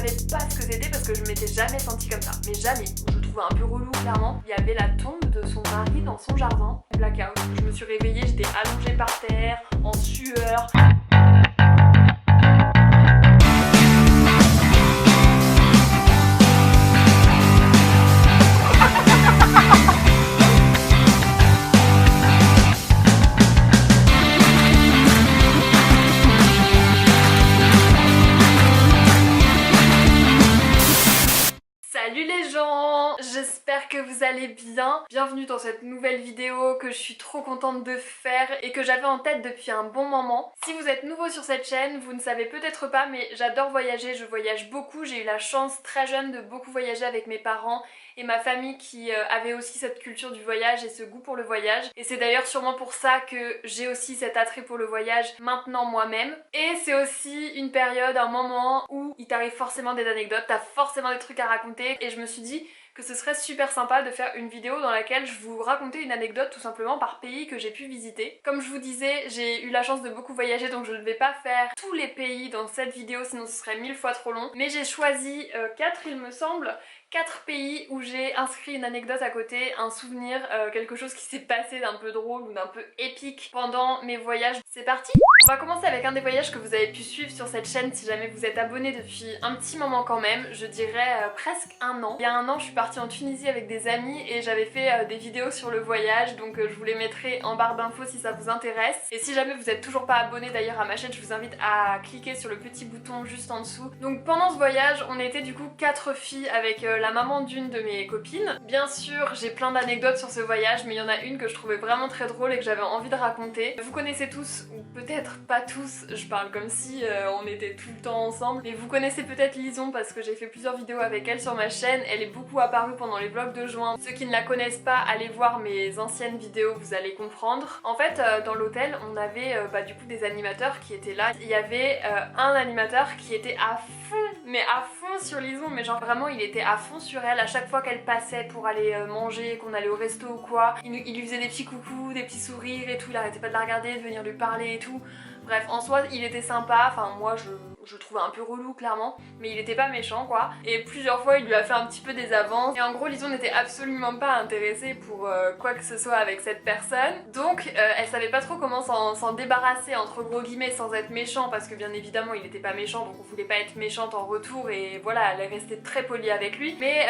savais pas ce que c'était parce que je m'étais jamais sentie comme ça, mais jamais. Je le trouvais un peu relou clairement. Il y avait la tombe de son mari dans son jardin. Blackout. Je me suis réveillée, j'étais allongée par terre, en sueur. Salut les gens, j'espère que vous allez bien. Bienvenue dans cette nouvelle vidéo que je suis trop contente de faire et que j'avais en tête depuis un bon moment. Si vous êtes nouveau sur cette chaîne, vous ne savez peut-être pas, mais j'adore voyager, je voyage beaucoup. J'ai eu la chance très jeune de beaucoup voyager avec mes parents et ma famille qui avait aussi cette culture du voyage et ce goût pour le voyage. Et c'est d'ailleurs sûrement pour ça que j'ai aussi cet attrait pour le voyage maintenant moi-même. Et c'est aussi une période, un moment où il t'arrive forcément des anecdotes, t'as forcément des trucs à raconter. Et je me suis dit que ce serait super sympa de faire une vidéo dans laquelle je vous racontais une anecdote tout simplement par pays que j'ai pu visiter. Comme je vous disais, j'ai eu la chance de beaucoup voyager, donc je ne vais pas faire tous les pays dans cette vidéo, sinon ce serait 1000 fois trop long. Mais j'ai choisi 4 il me semble, 4 pays où j'ai inscrit une anecdote à côté, un souvenir, quelque chose qui s'est passé d'un peu drôle ou d'un peu épique pendant mes voyages. C'est parti! On va commencer avec un des voyages que vous avez pu suivre sur cette chaîne si jamais vous êtes abonné depuis un petit moment quand même, je dirais presque un an. Il y a un an je suis partie en Tunisie avec des amis et j'avais fait des vidéos sur le voyage, donc je vous les mettrai en barre d'infos si ça vous intéresse. Et si jamais vous êtes toujours pas abonné d'ailleurs à ma chaîne, je vous invite à cliquer sur le petit bouton juste en dessous. Donc pendant ce voyage on était du coup 4 filles avec la maman d'une de mes copines. Bien sûr j'ai plein d'anecdotes sur ce voyage, mais il y en a une que je trouvais vraiment très drôle et que j'avais envie de raconter. Vous connaissez tous, ou peut-être pas tous, je parle comme si on était tout le temps ensemble, mais vous connaissez peut-être Lison parce que j'ai fait plusieurs vidéos avec elle sur ma chaîne. Elle est beaucoup apparue pendant les vlogs de juin. Ceux qui ne la connaissent pas, allez voir mes anciennes vidéos, vous allez comprendre. En fait dans l'hôtel on avait du coup des animateurs qui étaient là. Il y avait un animateur qui était à fond, mais à fond sur Lison, mais genre vraiment il était à fond sur elle. À chaque fois qu'elle passait pour aller manger, qu'on allait au resto ou quoi, il lui faisait des petits coucous, des petits sourires et tout, il arrêtait pas de la regarder, de venir lui parler et tout. Bref, en soi il était sympa, enfin moi je trouvais un peu relou clairement, mais il était pas méchant quoi. Et plusieurs fois il lui a fait un petit peu des avances, et en gros Lison n'était absolument pas intéressée pour quoi que ce soit avec cette personne. Donc elle savait pas trop comment s'en débarrasser entre gros guillemets sans être méchant, parce que bien évidemment il était pas méchant, donc on voulait pas être méchante en retour, et voilà, elle est restée très polie avec lui. Mais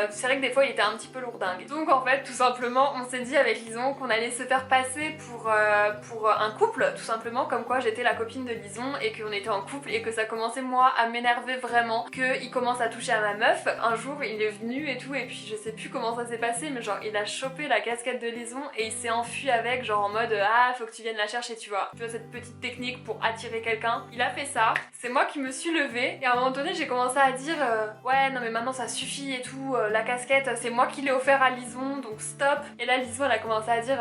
c'est vrai que des fois il était un petit peu lourdingue. Donc en fait tout simplement on s'est dit avec Lison qu'on allait se faire passer pour un couple, tout simplement, comme quoi j'étais la copine de Lison et qu'on était en couple, et que ça commençait moi à m'énerver vraiment, qu'il commence à toucher à ma meuf. Un jour il est venu et tout, et puis je sais plus comment ça s'est passé, mais genre il a chopé la casquette de Lison et il s'est enfui avec, genre en mode ah faut que tu viennes la chercher, tu vois cette petite technique pour attirer quelqu'un. Il a fait ça, c'est moi qui me suis levée, et à un moment donné j'ai commencé à dire ouais non mais maintenant ça suffit et tout, la casquette c'est moi qui l'ai offert à Lison donc stop. Et là Lison elle a commencé à dire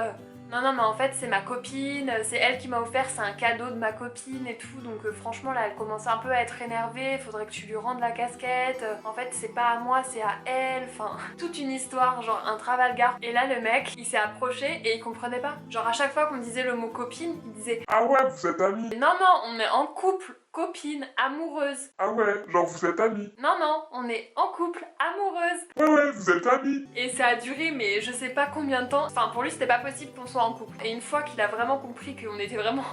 non mais en fait c'est ma copine, c'est elle qui m'a offert, c'est un cadeau de ma copine et tout, donc franchement là elle commence un peu à être énervée, faudrait que tu lui rendes la casquette, en fait c'est pas à moi c'est à elle, enfin toute une histoire, genre un Travalgar. Et là le mec il s'est approché et il comprenait pas, genre à chaque fois qu'on disait le mot copine il disait ah ouais, vous êtes amis. Non on est en couple, copine, amoureuse. Ah ouais, genre vous êtes amis. Non, on est en couple, amoureuse. Ouais, vous êtes amis. Et ça a duré mais je sais pas combien de temps, enfin pour lui c'était pas possible qu'on soit en couple. Et une fois qu'il a vraiment compris qu'on était vraiment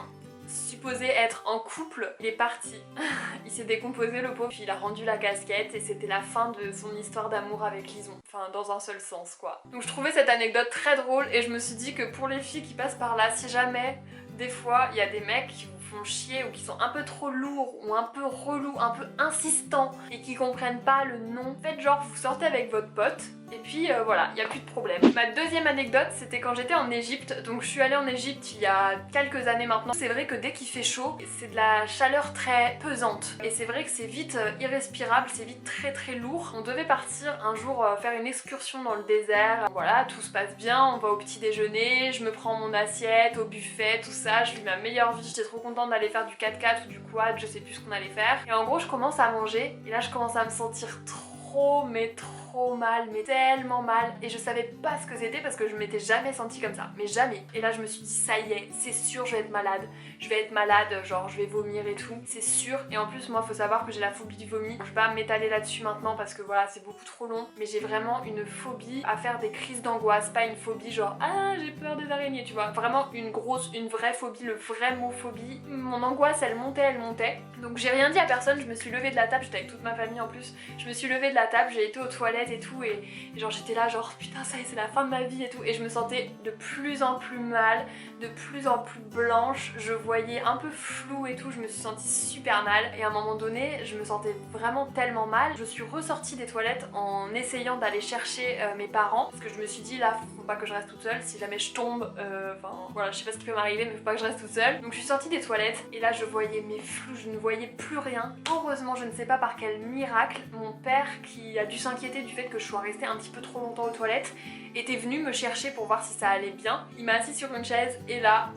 supposé être en couple, il est parti. Il s'est décomposé le pauvre, puis il a rendu la casquette et c'était la fin de son histoire d'amour avec Lison. Enfin dans un seul sens quoi. Donc je trouvais cette anecdote très drôle et je me suis dit que pour les filles qui passent par là, si jamais des fois il y a des mecs qui vous font chier ou qui sont un peu trop lourds ou un peu relous, un peu insistants et qui comprennent pas le nom, faites genre vous sortez avec votre pote et puis voilà, il n'y a plus de problème. Ma deuxième anecdote c'était quand j'étais en Égypte. Donc je suis allée en Égypte il y a quelques années maintenant. C'est vrai que dès qu'il fait chaud, c'est de la chaleur très pesante et c'est vrai que c'est vite irrespirable, c'est vite très lourd. On devait partir un jour faire une excursion dans le désert, voilà, tout se passe bien, on va au petit déjeuner, je me prends mon assiette au buffet, tout ça, je vis ma meilleure vie, j'étais trop contente d'aller faire du 4x4 ou du quad, je sais plus ce qu'on allait faire. Et en gros je commence à manger et là je commence à me sentir trop mais trop mal, mais tellement mal, et je savais pas ce que c'était parce que je m'étais jamais sentie comme ça, mais jamais. Et là je me suis dit ça y est, c'est sûr je vais être malade, genre je vais vomir et tout, c'est sûr. Et en plus moi faut savoir que j'ai la phobie du vomi, je vais pas m'étaler là-dessus maintenant parce que voilà c'est beaucoup trop long, mais j'ai vraiment une phobie à faire des crises d'angoisse, pas une phobie genre ah j'ai peur des araignées, tu vois, vraiment une vraie phobie, le vrai mot phobie. Mon angoisse elle montait, donc j'ai rien dit à personne, je me suis levée de la table, j'étais avec toute ma famille en plus, je me suis levée de la table, j'ai été aux toilettes et tout, et genre j'étais là genre putain ça y est c'est la fin de ma vie et tout, et je me sentais de plus en plus mal, de plus en plus blanche, je voyais un peu flou et tout, je me suis sentie super mal, et à un moment donné je me sentais vraiment tellement mal, je suis ressortie des toilettes en essayant d'aller chercher mes parents, parce que je me suis dit là faut pas que je reste toute seule, si jamais je tombe, enfin voilà je sais pas ce qui peut m'arriver mais faut pas que je reste toute seule. Donc je suis sortie des toilettes et là je voyais mes flous, je ne voyais plus rien. Heureusement je ne sais pas par quel miracle, mon père qui a dû s'inquiéter du fait que je sois restée un petit peu trop longtemps aux toilettes était venu me chercher pour voir si ça allait bien. Il m'a assis sur une chaise et là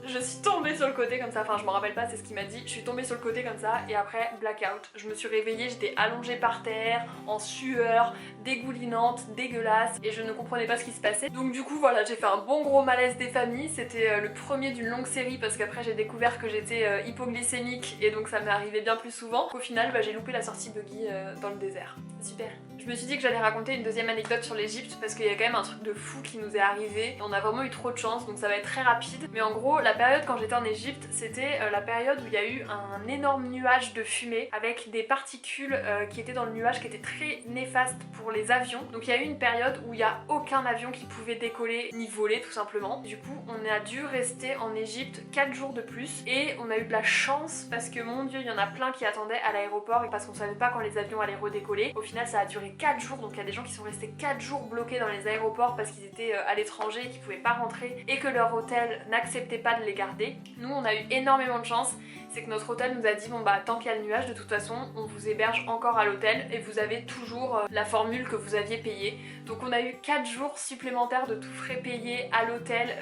je suis tombée sur le côté comme ça, enfin je me rappelle pas c'est ce qu'il m'a dit, je suis tombée sur le côté comme ça et après blackout. Je me suis réveillée, j'étais allongée par terre, en sueur, dégoulinante, dégueulasse et je ne comprenais pas ce qui se passait. Donc du coup voilà, j'ai fait un bon gros malaise des familles, c'était le premier d'une longue série parce qu'après j'ai découvert que j'étais hypoglycémique et donc ça m'est arrivé bien plus souvent. Au final j'ai loupé la sortie buggy dans le désert. Super. Je me suis dit que j'allais raconter une deuxième anecdote sur l'Egypte parce qu'il y a quand même un truc de fou qui nous est arrivé et on a vraiment eu trop de chance donc ça va être très rapide. Mais en gros la période quand j'étais en Égypte c'était la période où il y a eu un énorme nuage de fumée avec des particules qui étaient dans le nuage qui étaient très néfastes pour les avions. Donc il y a eu une période où il n'y a aucun avion qui pouvait décoller ni voler tout simplement. Du coup on a dû rester en Égypte 4 jours de plus et on a eu de la chance parce que mon dieu il y en a plein qui attendaient à l'aéroport parce qu'on savait pas quand les avions allaient redécoller. Au final ça a duré 4 jours, donc il y a des gens qui sont restés 4 jours bloqués dans les aéroports parce qu'ils étaient à l'étranger et qu'ils pouvaient pas rentrer et que leur hôtel n'acceptait pas de les garder. Nous on a eu énormément de chance, c'est que notre hôtel nous a dit bon bah tant qu'il y a le nuage de toute façon on vous héberge encore à l'hôtel et vous avez toujours la formule que vous aviez payée. Donc on a eu 4 jours supplémentaires de tout frais payés à l'hôtel,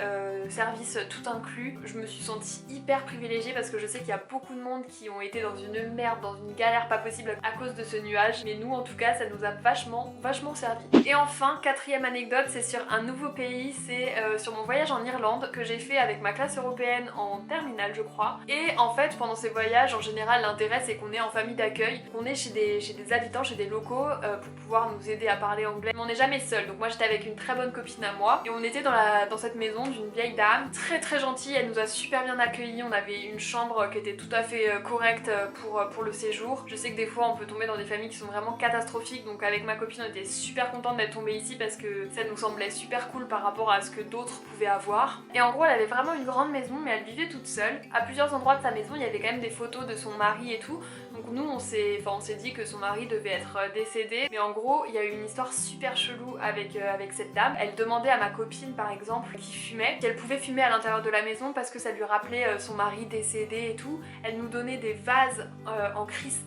service tout inclus. Je me suis sentie hyper privilégiée parce que je sais qu'il y a beaucoup de monde qui ont été dans une merde, dans une galère pas possible à cause de ce nuage, mais nous en tout cas ça nous a vachement servi. Et enfin, quatrième anecdote, c'est sur un nouveau pays, c'est sur mon voyage en Irlande que j'ai fait avec ma classe européenne en terminale je crois. Et en fait pendant ces voyages en général l'intérêt c'est qu'on est en famille d'accueil, qu'on est chez des habitants, chez des locaux pour pouvoir nous aider à parler anglais. Mais on n'est jamais seul, donc moi j'étais avec une très bonne copine à moi et on était dans cette maison d'une vieille dame très gentille, elle nous a super bien accueillis, on avait une chambre qui était tout à fait correcte pour le séjour. Je sais que des fois on peut tomber dans des familles qui sont vraiment catastrophiques, donc avec ma copine on était super contente d'être tombée ici parce que ça nous semblait super cool par rapport à ce que d'autres pouvaient avoir. Et en gros elle avait vraiment une grande maison mais elle vivait toute seule. À plusieurs endroits de sa maison il y avait quand même des photos de son mari et tout, donc nous on s'est dit que son mari devait être décédé, mais en gros il y a eu une histoire super chelou avec cette dame. Elle demandait à ma copine par exemple qui fumait, qu'elle pouvait fumer à l'intérieur de la maison parce que ça lui rappelait son mari décédé et tout. Elle nous donnait des vases en cristaux,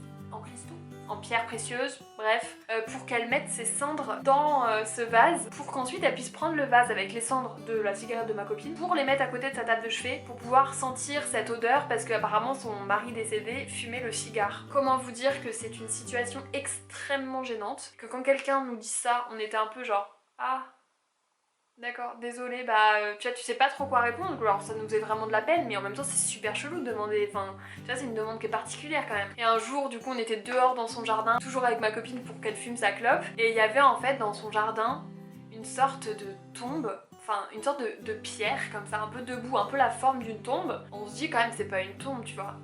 en pierres précieuses, bref, pour qu'elle mette ses cendres dans ce vase, pour qu'ensuite elle puisse prendre le vase avec les cendres de la cigarette de ma copine, pour les mettre à côté de sa table de chevet, pour pouvoir sentir cette odeur, parce qu'apparemment son mari décédé fumait le cigare. Comment vous dire que c'est une situation extrêmement gênante, que quand quelqu'un nous dit ça, on était un peu genre « Ah ». D'accord, désolée, tu vois, tu sais pas trop quoi répondre, alors ça nous faisait vraiment de la peine, mais en même temps c'est super chelou de demander, enfin, tu vois, c'est une demande qui est particulière quand même. Et un jour, du coup, on était dehors dans son jardin, toujours avec ma copine pour qu'elle fume sa clope, et il y avait en fait dans son jardin une sorte de tombe, enfin une sorte de pierre comme ça, un peu debout, un peu la forme d'une tombe. On se dit quand même c'est pas une tombe, tu vois.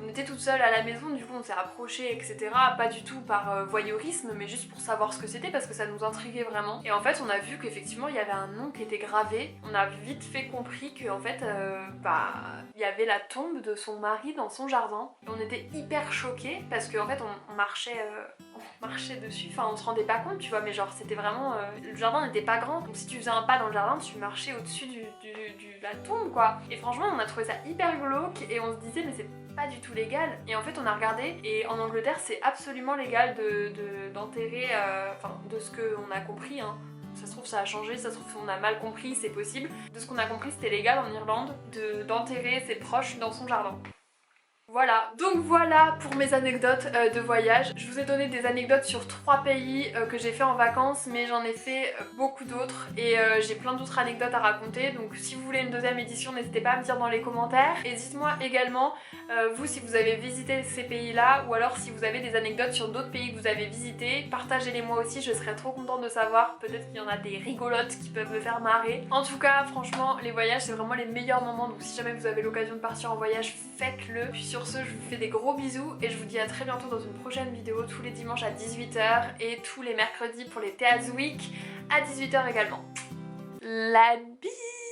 On était toute seule à la maison, du coup on s'est approchés, etc. Pas du tout par voyeurisme, mais juste pour savoir ce que c'était parce que ça nous intriguait vraiment. Et en fait on a vu qu'effectivement il y avait un nom qui était gravé. On a vite fait compris qu'en fait il y avait la tombe de son mari dans son jardin. Et on était hyper choqués parce qu'en fait on marchait dessus, enfin on se rendait pas compte tu vois, mais genre c'était vraiment... le jardin n'était pas grand, donc si tu faisais un pas dans le jardin tu marchais au-dessus de la tombe quoi. Et franchement on a trouvé ça hyper glauque et on se disait mais c'est pas du tout légal. Et en fait on a regardé et en Angleterre c'est absolument légal d'enterrer, enfin de ce qu'on a compris hein. Ça se trouve ça a changé, ça se trouve on a mal compris, c'est possible. De ce qu'on a compris c'était légal en Irlande d'enterrer ses proches dans son jardin. Voilà, donc voilà pour mes anecdotes de voyage. Je vous ai donné des anecdotes sur 3 pays que j'ai fait en vacances, mais j'en ai fait beaucoup d'autres et j'ai plein d'autres anecdotes à raconter. Donc si vous voulez une deuxième édition, n'hésitez pas à me dire dans les commentaires. Et dites-moi également, vous, si vous avez visité ces pays-là, ou alors si vous avez des anecdotes sur d'autres pays que vous avez visités, partagez-les moi aussi, je serais trop contente de savoir. Peut-être qu'il y en a des rigolotes qui peuvent me faire marrer. En tout cas, franchement, les voyages, c'est vraiment les meilleurs moments. Donc si jamais vous avez l'occasion de partir en voyage, faites-le. Puis sur ce, je vous fais des gros bisous et je vous dis à très bientôt dans une prochaine vidéo tous les dimanches à 18 h et tous les mercredis pour les Théâtres Week à 18 h également. La bise!